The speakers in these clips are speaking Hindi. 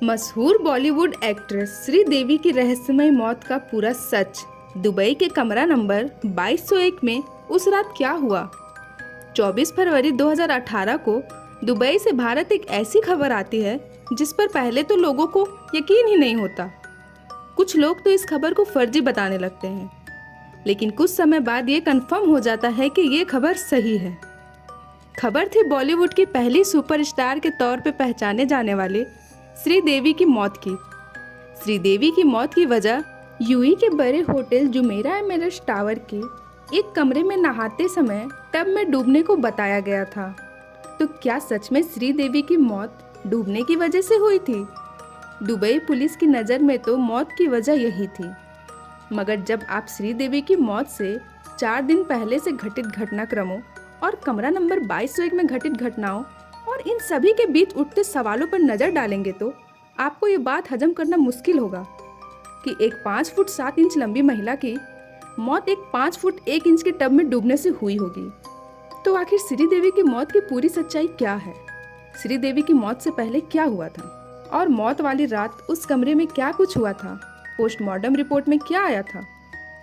मशहूर बॉलीवुड एक्ट्रेस श्रीदेवी की रहस्यमय मौत का पूरा सच। दुबई के कमरा नंबर 2201 में उस रात क्या हुआ। 24 फरवरी 2018 को दुबई से भारत एक ऐसी खबर आती है जिस पर पहले तो लोगों को यकीन ही नहीं होता। कुछ लोग तो इस खबर को फर्जी बताने लगते हैं, लेकिन कुछ समय बाद ये कंफर्म हो जाता है कि ये खबर सही है। खबर थी बॉलीवुड की पहली सुपरस्टार के तौर पे पहचाने जाने वाले श्रीदेवी की मौत की। श्रीदेवी की मौत की वजह यूएई के बड़े होटल जुमेरा एमिरेट्स टावर के एक कमरे में नहाते समय टब में डूबने को बताया गया था। तो क्या सच में श्रीदेवी की मौत डूबने की वजह से हुई थी? दुबई पुलिस की नज़र में तो मौत की वजह यही थी, मगर जब आप श्रीदेवी की मौत से 4 दिन पहले से घटित घटनाक्रमों और कमरा नंबर 2201 में घटित घटनाओं और इन सभी के बीच उठते सवालों पर नज़र डालेंगे तो आपको ये बात हजम करना मुश्किल होगा कि एक 5 फुट 7 इंच लंबी महिला की मौत एक 5 फुट 1 इंच के टब में डूबने से हुई होगी। तो आखिर श्रीदेवी की मौत की पूरी सच्चाई क्या है? श्रीदेवी की मौत से पहले क्या हुआ था और मौत वाली रात उस कमरे में क्या कुछ हुआ था? पोस्टमार्टम रिपोर्ट में क्या आया था?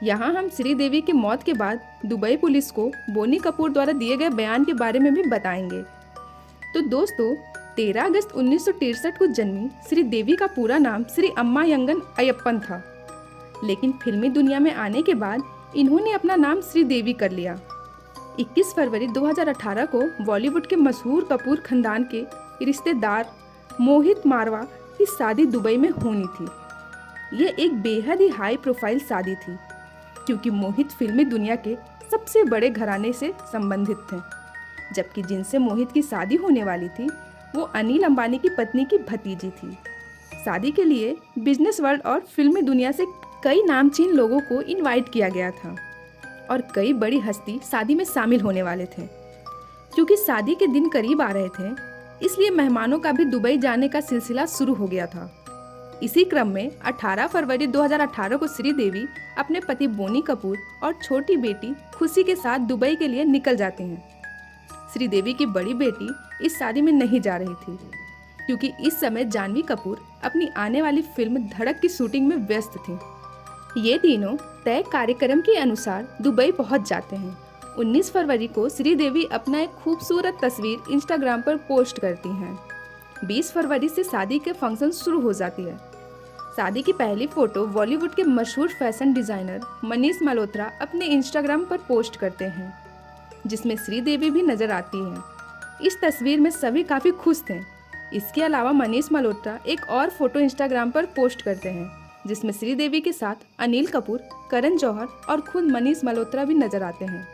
यहाँ हम श्रीदेवी की मौत के बाद दुबई पुलिस को बोनी कपूर द्वारा दिए गए बयान के बारे में भी बताएंगे। तो दोस्तों, 13 अगस्त 1963 को जन्मी श्रीदेवी का पूरा नाम श्री अम्मायंगन अयप्पन था, लेकिन फिल्मी दुनिया में आने के बाद इन्होंने अपना नाम श्रीदेवी कर लिया। 21 फरवरी 2018 को बॉलीवुड के मशहूर कपूर खानदान के रिश्तेदार मोहित मारवा की शादी दुबई में होनी थी। ये एक बेहद ही हाई प्रोफाइल शादी थी, क्योंकि मोहित फिल्मी दुनिया के सबसे बड़े घराने से संबंधित थे, जबकि जिनसे मोहित की शादी होने वाली थी वो अनिल अंबानी की पत्नी की भतीजी थी। शादी के लिए बिजनेस वर्ल्ड और फिल्मी दुनिया से कई नामचीन लोगों को इनवाइट किया गया था और कई बड़ी हस्ती शादी में शामिल होने वाले थे। क्योंकि शादी के दिन करीब आ रहे थे, इसलिए मेहमानों का भी दुबई जाने का सिलसिला शुरू हो गया था। इसी क्रम में 18 फरवरी 2018 को श्रीदेवी अपने पति बोनी कपूर और छोटी बेटी खुशी के साथ दुबई के लिए निकल जाते हैं। श्रीदेवी की बड़ी बेटी इस शादी में नहीं जा रही थी, क्योंकि इस समय जानवी कपूर अपनी आने वाली फिल्म धड़क की शूटिंग में व्यस्त थी। ये तीनों तय कार्यक्रम के अनुसार दुबई पहुंच जाते हैं। 19 फरवरी को श्रीदेवी अपना एक खूबसूरत तस्वीर इंस्टाग्राम पर पोस्ट करती हैं। 20 फरवरी से शादी के फंक्शन शुरू हो जाती है। शादी की पहली फोटो बॉलीवुड के मशहूर फैशन डिजाइनर मनीष मल्होत्रा अपने इंस्टाग्राम पर पोस्ट करते हैं, जिसमें श्रीदेवी भी नजर आती हैं। इस तस्वीर में सभी काफ़ी खुश थे। इसके अलावा मनीष मल्होत्रा एक और फोटो इंस्टाग्राम पर पोस्ट करते हैं, जिसमें श्रीदेवी के साथ अनिल कपूर, करण जौहर और खुद मनीष मल्होत्रा भी नजर आते हैं।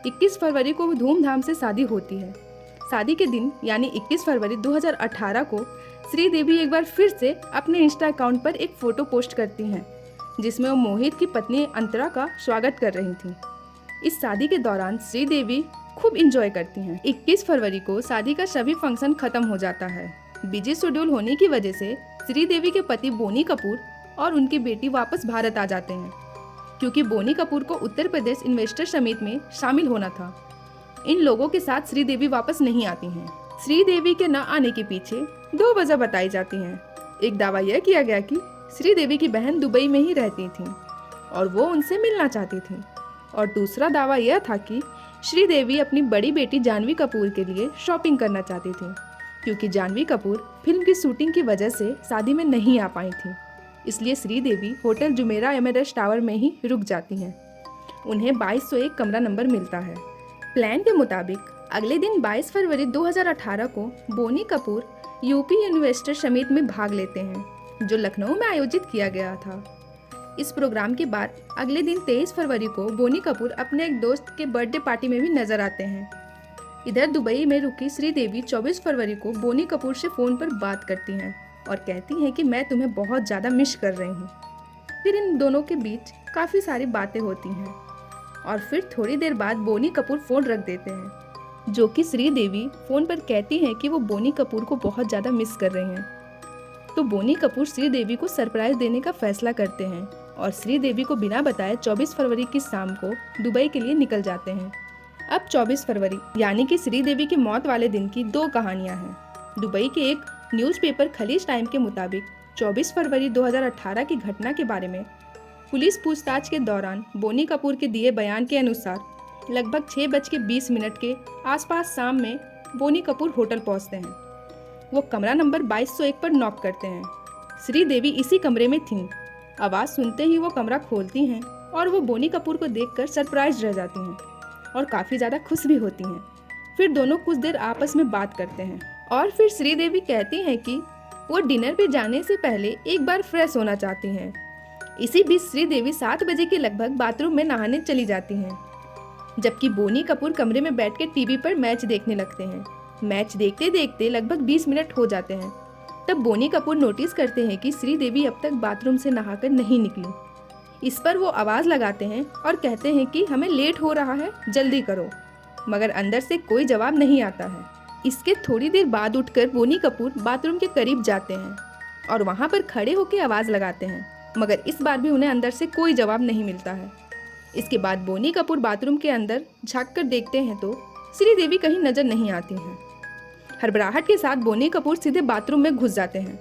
21 फरवरी को धूमधाम से शादी होती है। शादी के दिन यानी 21 फरवरी 2018 को श्रीदेवी एक बार फिर से अपने इंस्टा अकाउंट पर एक फ़ोटो पोस्ट करती हैं, जिसमें वो मोहित की पत्नी अंतरा का स्वागत कर रही थी। इस शादी के दौरान श्रीदेवी खूब इंजॉय करती हैं। 21 फरवरी को शादी का सभी फंक्शन खत्म हो जाता है। बिजी शेड्यूल होने की वजह से श्रीदेवी के पति बोनी कपूर और उनकी बेटी वापस भारत आ जाते हैं, क्योंकि बोनी कपूर को उत्तर प्रदेश इन्वेस्टर समिट में शामिल होना था। इन लोगों के साथ श्रीदेवी वापस नहीं आती हैं। श्रीदेवी के न आने के पीछे 2 वजह बताई जाती हैं। एक दावा यह किया गया कि श्रीदेवी की बहन दुबई में ही रहती थी और वो उनसे मिलना चाहती थी, और दूसरा दावा यह था कि श्रीदेवी अपनी बड़ी बेटी जानवी कपूर के लिए शॉपिंग करना चाहती थी, क्योंकि जानवी कपूर फिल्म की शूटिंग की वजह से शादी में नहीं आ पाई थी। इसलिए Sridevi hotel Jumeirah Emirates tower में ही रुक जाती हैं। उन्हें 2201 कमरा नंबर मिलता है। प्लान के मुताबिक अगले दिन 22 फरवरी 2018 को Boney Kapoor UP investor summit में भाग लेते हैं, जो लखनऊ में आयोजित किया गया था। इस प्रोग्राम के बाद अगले दिन 23 फरवरी को बोनी कपूर अपने एक दोस्त के बर्थडे पार्टी में भी नजर आते हैं। इधर दुबई में रुकी श्रीदेवी 24 फरवरी को बोनी कपूर से फ़ोन पर बात करती हैं और कहती हैं कि मैं तुम्हें बहुत ज़्यादा मिस कर रही हूँ। फिर इन दोनों के बीच काफ़ी सारी बातें होती हैं और फिर थोड़ी देर बाद बोनी कपूर फ़ोन रख देते हैं, जो कि श्रीदेवी फ़ोन पर कहती हैं कि वो बोनी कपूर को बहुत ज़्यादा मिस कर रही हैं। तो बोनी कपूर श्रीदेवी को सरप्राइज़ देने का फैसला करते हैं और श्रीदेवी को बिना बताए 24 फरवरी की शाम को दुबई के लिए निकल जाते हैं। अब 24 फरवरी यानी कि श्रीदेवी की मौत वाले दिन की 2 कहानियां हैं। दुबई के एक न्यूज़पेपर खलीज टाइम के मुताबिक 24 फरवरी 2018 की घटना के बारे में पुलिस पूछताछ के दौरान बोनी कपूर के दिए बयान के अनुसार लगभग 6:20 के आसपास शाम में बोनी कपूर होटल पहुंचते हैं। वो कमरा नंबर 2201 पर नॉक करते हैं। श्रीदेवी इसी कमरे में थीं। आवाज़ सुनते ही वो कमरा खोलती हैं और वो बोनी कपूर को देखकर सरप्राइज रह जाती हैं और काफ़ी ज़्यादा खुश भी होती हैं। फिर दोनों कुछ देर आपस में बात करते हैं और फिर श्रीदेवी कहती हैं कि वो डिनर पे जाने से पहले एक बार फ्रेश होना चाहती हैं। इसी बीच श्रीदेवी 7 बजे के लगभग बाथरूम में नहाने चली जाती हैं, जबकि बोनी कपूर कमरे में बैठ के टीवी पर मैच देखने लगते हैं। मैच देखते देखते लगभग 20 मिनट हो जाते हैं। तब बोनी कपूर नोटिस करते हैं कि श्रीदेवी अब तक बाथरूम से नहाकर नहीं निकली। इस पर वो आवाज़ लगाते हैं और कहते हैं कि हमें लेट हो रहा है, जल्दी करो, मगर अंदर से कोई जवाब नहीं आता है। इसके थोड़ी देर बाद उठकर बोनी कपूर बाथरूम के करीब जाते हैं और वहाँ पर खड़े होकर आवाज़ लगाते हैं, मगर इस बार भी उन्हें अंदर से कोई जवाब नहीं मिलता है। इसके बाद बोनी कपूर बाथरूम के अंदर झांक कर देखते हैं तो श्रीदेवी कहीं नजर नहीं आती हैं। हड़बड़ाहट के साथ बोनी कपूर सीधे बाथरूम में घुस जाते हैं।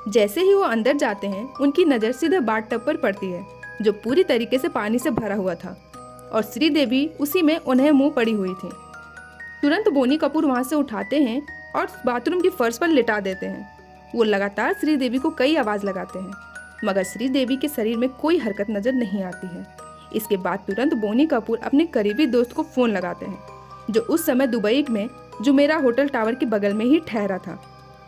जैसे ही वो अंदर जाते हैं उनकी नज़र सीधे बाथटब पर पड़ती है, जो पूरी तरीके से पानी से भरा हुआ था और श्रीदेवी उसी में उन्हें मुंह पड़ी हुई थी। तुरंत बोनी कपूर वहाँ से उठाते हैं और बाथरूम की फर्श पर लिटा देते हैं। वो लगातार श्रीदेवी को कई आवाज़ लगाते हैं, मगर श्रीदेवी के शरीर में कोई हरकत नजर नहीं आती है। इसके बाद तुरंत बोनी कपूर अपने करीबी दोस्त को फ़ोन लगाते हैं, जो उस समय दुबई में जुमेरा होटल टावर के बगल में ही ठहरा था।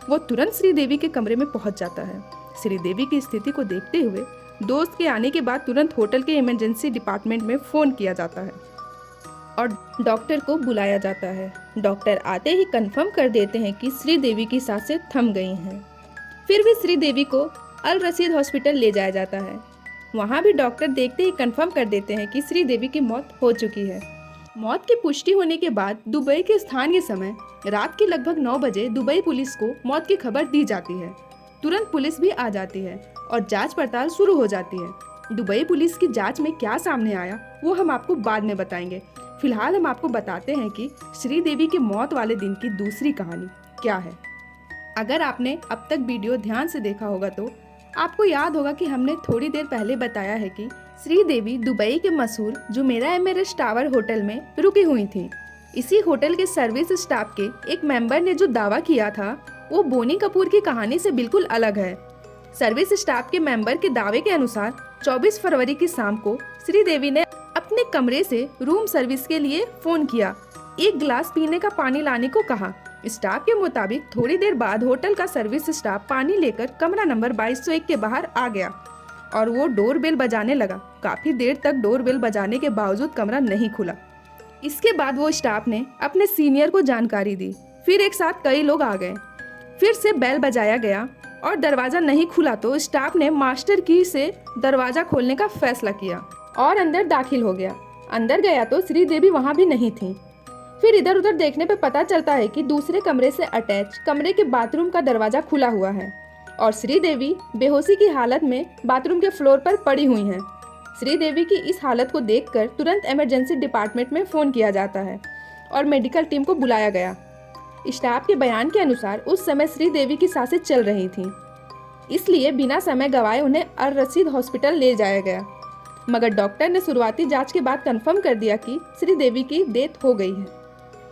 वो तुरंत श्रीदेवी के कमरे में पहुंच जाता है। श्रीदेवी की स्थिति को देखते हुए दोस्त के आने के बाद तुरंत होटल के इमरजेंसी डिपार्टमेंट में फ़ोन किया जाता है और डॉक्टर को बुलाया जाता है। डॉक्टर आते ही कंफर्म कर देते हैं कि श्रीदेवी की सांसें थम गई हैं। फिर भी श्रीदेवी को अल रशीद हॉस्पिटल ले जाया जाता है। वहाँ भी डॉक्टर देखते ही कंफर्म कर देते हैं कि श्रीदेवी की मौत हो चुकी है। मौत की पुष्टि होने के बाद दुबई के स्थानीय समय रात के लगभग 9 बजे दुबई पुलिस को मौत की खबर दी जाती है। तुरंत पुलिस भी आ जाती है और जांच पड़ताल शुरू हो जाती है। दुबई पुलिस की जांच में क्या सामने आया वो हम आपको बाद में बताएंगे। फिलहाल हम आपको बताते हैं कि श्रीदेवी की मौत वाले दिन की दूसरी कहानी क्या है। अगर आपने अब तक वीडियो ध्यान से देखा होगा तो आपको याद होगा कि हमने थोड़ी देर पहले बताया है कि श्रीदेवी दुबई के मशहूर जुमेरा एमिरेट्स टावर होटल में रुकी हुई थी। इसी होटल के सर्विस स्टाफ के एक मेंबर ने जो दावा किया था वो बोनी कपूर की कहानी से बिल्कुल अलग है। सर्विस स्टाफ के मेंबर के दावे के अनुसार 24 फरवरी की शाम को श्रीदेवी ने अपने कमरे से रूम सर्विस के लिए फोन किया, एक गिलास पीने का पानी लाने को कहा। स्टाफ के मुताबिक थोड़ी देर बाद होटल का सर्विस स्टाफ पानी लेकर कमरा नंबर 2201 के बाहर आ गया और वो डोर बेल बजाने लगा। काफी देर तक डोर बेल बजाने के बावजूद कमरा नहीं खुला। इसके बाद वो स्टाफ ने अपने सीनियर को जानकारी दी। फिर एक साथ कई लोग आ गए। फिर से बेल बजाया गया और दरवाजा नहीं खुला तो स्टाफ ने मास्टर की से दरवाजा खोलने का फैसला किया और अंदर दाखिल हो गया। अंदर गया तो श्रीदेवी वहाँ भी नहीं थी। फिर इधर उधर देखने पे पता चलता है कि दूसरे कमरे से अटैच कमरे के बाथरूम का दरवाजा खुला हुआ है और श्रीदेवी बेहोशी की हालत में बाथरूम के फ्लोर पर पड़ी हुई हैं। श्रीदेवी की इस हालत को देखकर तुरंत इमरजेंसी डिपार्टमेंट में फ़ोन किया जाता है और मेडिकल टीम को बुलाया गया। स्टाफ के बयान के अनुसार उस समय श्रीदेवी की सांसें चल रही थीं, इसलिए बिना समय गंवाए उन्हें अल रशीद हॉस्पिटल ले जाया गया। मगर डॉक्टर ने शुरुआती जांच के बाद कंफर्म कर दिया कि श्रीदेवी की डेथ हो गई है।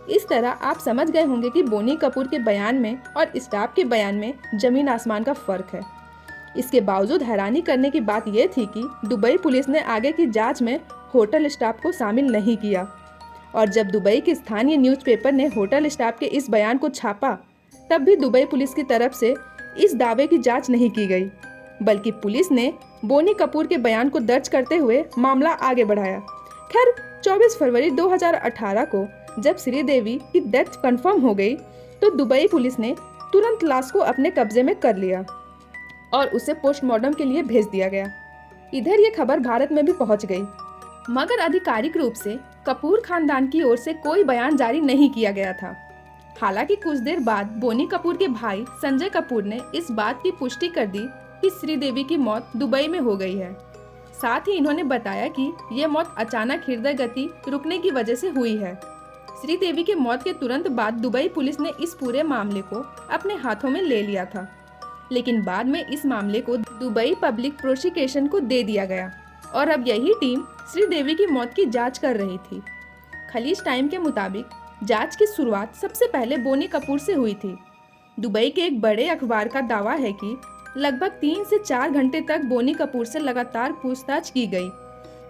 इस तरह आप समझ गए होंगे कि बोनी कपूर के बयान में और स्टाफ के बयान में जमीन आसमान का फर्क है। इसके बावजूद हैरानी करने की बात यह थी कि दुबई पुलिस ने आगे की जांच में होटल स्टाफ को शामिल नहीं किया और जब दुबई के स्थानीय न्यूज़पेपर ने होटल स्टाफ के इस बयान को छापा तब भी दुबई पुलिस की तरफ से इस दावे की जांच नहीं की गई, बल्कि पुलिस ने बोनी कपूर के बयान को दर्ज करते हुए मामला आगे बढ़ाया। खैर 24 फरवरी 2018 को जब श्रीदेवी की डेथ कंफर्म हो गई तो दुबई पुलिस ने तुरंत लाश को अपने कब्जे में कर लिया और उसे पोस्टमार्टम के लिए भेज दिया गया। इधर ये खबर भारत में भी पहुंच गई, मगर आधिकारिक रूप से कपूर खानदान की ओर से कोई बयान जारी नहीं किया गया था। हालांकि कुछ देर बाद बोनी कपूर के भाई संजय कपूर ने इस बात की पुष्टि कर दी कि श्रीदेवी की मौत दुबई में हो गई है। साथ ही इन्होंने बताया कि ये मौत अचानक हृदय गति रुकने की वजह से हुई है। श्रीदेवी के मौत के तुरंत बाद दुबई पुलिस ने इस पूरे मामले को अपने हाथों में ले लिया था, लेकिन बाद में इस मामले को दुबई पब्लिक प्रोसिक्यूशन को दे दिया गया और अब यही टीम श्रीदेवी की मौत की जांच कर रही थी। खलीज टाइम के मुताबिक जांच की शुरुआत सबसे पहले बोनी कपूर से हुई थी। दुबई के एक बड़े अखबार का दावा है कि लगभग 3 से 4 घंटे तक बोनी कपूर से लगातार पूछताछ की गई,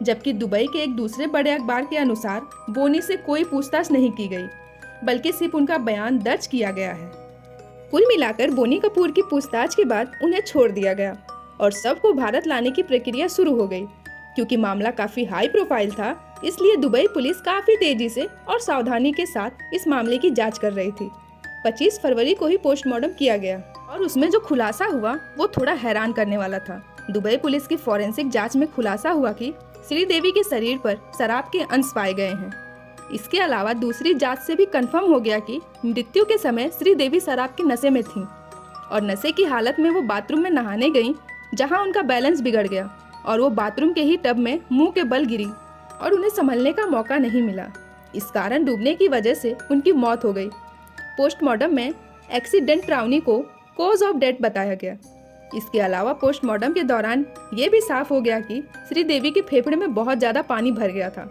जबकि दुबई के एक दूसरे बड़े अखबार के अनुसार बोनी से कोई पूछताछ नहीं की गई, बल्कि सिर्फ उनका बयान दर्ज किया गया है। कुल मिलाकर बोनी कपूर की पूछताछ के बाद उन्हें छोड़ दिया गया और सबको भारत लाने की प्रक्रिया शुरू हो गई। क्योंकि मामला काफी हाई प्रोफाइल था, इसलिए दुबई पुलिस काफी तेजी से और सावधानी के साथ इस मामले की जांच कर रही थी। 25 फरवरी को ही पोस्टमार्टम किया गया और उसमें जो खुलासा हुआ वो थोड़ा हैरान करने वाला था। दुबई पुलिस की फॉरेंसिक जांच में खुलासा हुआ कि श्रीदेवी के शरीर पर शराब के अंश पाए गए हैं। इसके अलावा दूसरी जांच से भी कंफर्म हो गया कि मृत्यु के समय श्रीदेवी शराब के नशे में थीं और नशे की हालत में वो बाथरूम में नहाने गईं, जहां उनका बैलेंस बिगड़ गया और वो बाथरूम के ही टब में मुंह के बल गिरी और उन्हें संभलने का मौका नहीं मिला। इस कारण डूबने की वजह से उनकी मौत हो गई। पोस्टमार्टम में एक्सीडेंट ट्राउनी को कॉज ऑफ डेथ बताया गया। इसके अलावा पोस्टमार्टम के दौरान ये भी साफ हो गया कि श्रीदेवी के फेफड़े में बहुत ज्यादा पानी भर गया था।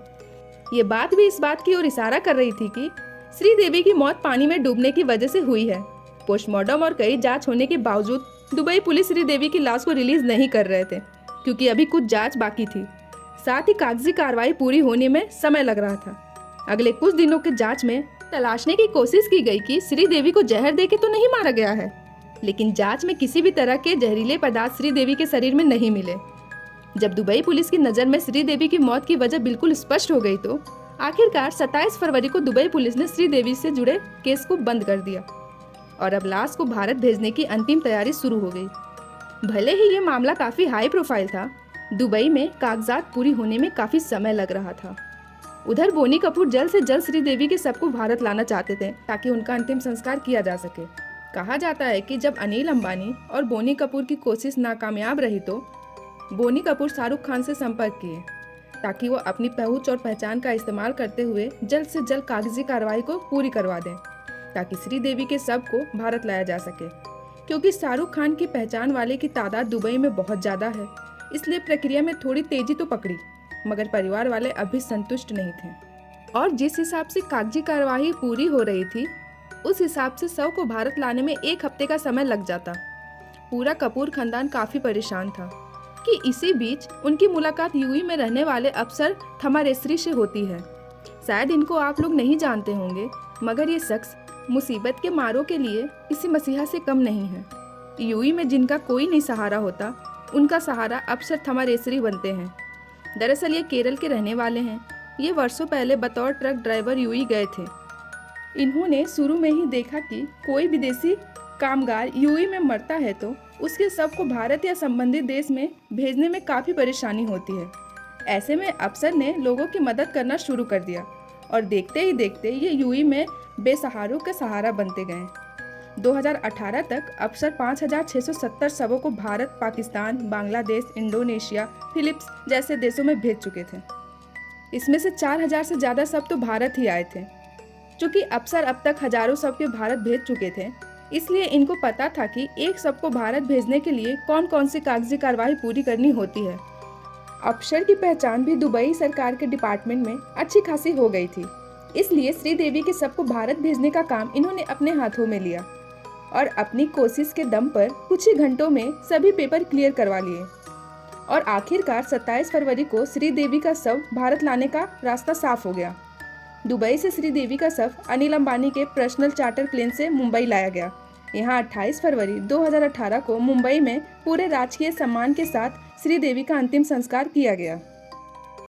ये बात भी इस बात की ओर इशारा कर रही थी कि श्रीदेवी की मौत पानी में डूबने की वजह से हुई है। पोस्टमार्टम और कई जांच होने के बावजूद दुबई पुलिस श्रीदेवी की लाश को रिलीज नहीं कर रहे थे, क्योंकि अभी कुछ जांच बाकी थी। साथ ही कागजी कार्रवाई पूरी होने में समय लग रहा था। अगले कुछ दिनों के जांच में तलाशने की कोशिश की गई कि श्रीदेवी को जहर देके तो नहीं मारा गया है, लेकिन जांच में किसी भी तरह के जहरीले पदार्थ श्रीदेवी के शरीर में नहीं मिले। जब दुबई पुलिस की नज़र में श्रीदेवी की मौत की वजह बिल्कुल स्पष्ट हो गई तो आखिरकार 27 फरवरी को दुबई पुलिस ने श्रीदेवी से जुड़े केस को बंद कर दिया और अब लाश को भारत भेजने की अंतिम तैयारी शुरू हो गई। भले ही ये मामला काफ़ी हाई प्रोफाइल था, दुबई में कागजात पूरी होने में काफ़ी समय लग रहा था। उधर बोनी कपूर जल्द से जल्द श्रीदेवी के शव को भारत लाना चाहते थे ताकि उनका अंतिम संस्कार किया जा सके। कहा जाता है कि जब अनिल अंबानी और बोनी कपूर की कोशिश नाकामयाब रही तो बोनी कपूर शाहरुख खान से संपर्क किए ताकि वो अपनी पहुंच और पहचान का इस्तेमाल करते हुए जल्द से जल्द कागजी कार्रवाई को पूरी करवा दें ताकि श्रीदेवी के शव को भारत लाया जा सके। क्योंकि शाहरुख खान की पहचान वाले की तादाद दुबई में बहुत ज़्यादा है, इसलिए प्रक्रिया में थोड़ी तेजी तो पकड़ी, मगर परिवार वाले अभी संतुष्ट नहीं थे और जिस हिसाब से कागजी कार्रवाई पूरी हो रही थी उस हिसाब से शव को भारत लाने में 1 हफ्ते का समय लग जाता। पूरा कपूर खानदान काफ़ी परेशान था कि इसी बीच उनकी मुलाकात यूएई में रहने वाले अफसर थमारेसरी से होती है। शायद इनको आप लोग नहीं जानते होंगे, मगर ये शख्स मुसीबत के मारों के लिए किसी मसीहा से कम नहीं है। यूएई में जिनका कोई नहीं सहारा होता, उनका सहारा अफसर थमारेसरी बनते हैं। दरअसल ये केरल के रहने वाले हैं। ये वर्षों पहले बतौर ट्रक ड्राइवर यूएई गए थे। इन्होंने शुरू में ही देखा कि कोई विदेशी कामगार यूएई में मरता है तो उसके शव को भारत या संबंधित देश में भेजने में काफ़ी परेशानी होती है। ऐसे में अफसर ने लोगों की मदद करना शुरू कर दिया और देखते ही देखते ये यूएई में बेसहारों का सहारा बनते गए। 2018 तक अफसर 5,670 शवों को भारत, पाकिस्तान, बांग्लादेश, इंडोनेशिया, फिलीपींस जैसे देशों में भेज चुके थे। इसमें से 4,000 से ज़्यादा शव तो भारत ही आए थे। चूँकि अफसर अब तक हजारों शव के भारत भेज चुके थे, इसलिए इनको पता था कि एक शव को भारत भेजने के लिए कौन कौन सी कागजी कार्रवाई पूरी करनी होती है। अफसर की पहचान भी दुबई सरकार के डिपार्टमेंट में अच्छी खासी हो गई थी, इसलिए श्रीदेवी के शव को भारत भेजने का काम इन्होंने अपने हाथों में लिया और अपनी कोशिश के दम पर कुछ ही घंटों में सभी पेपर क्लियर करवा लिए और आखिरकार 27 फरवरी को श्रीदेवी का शव भारत लाने का रास्ता साफ हो गया। दुबई से श्रीदेवी का शव अनिल अंबानी के पर्सनल चार्टर प्लेन से मुंबई लाया गया। यहाँ 28 फरवरी 2018 को मुंबई में पूरे राजकीय सम्मान के साथ श्रीदेवी का अंतिम संस्कार किया गया।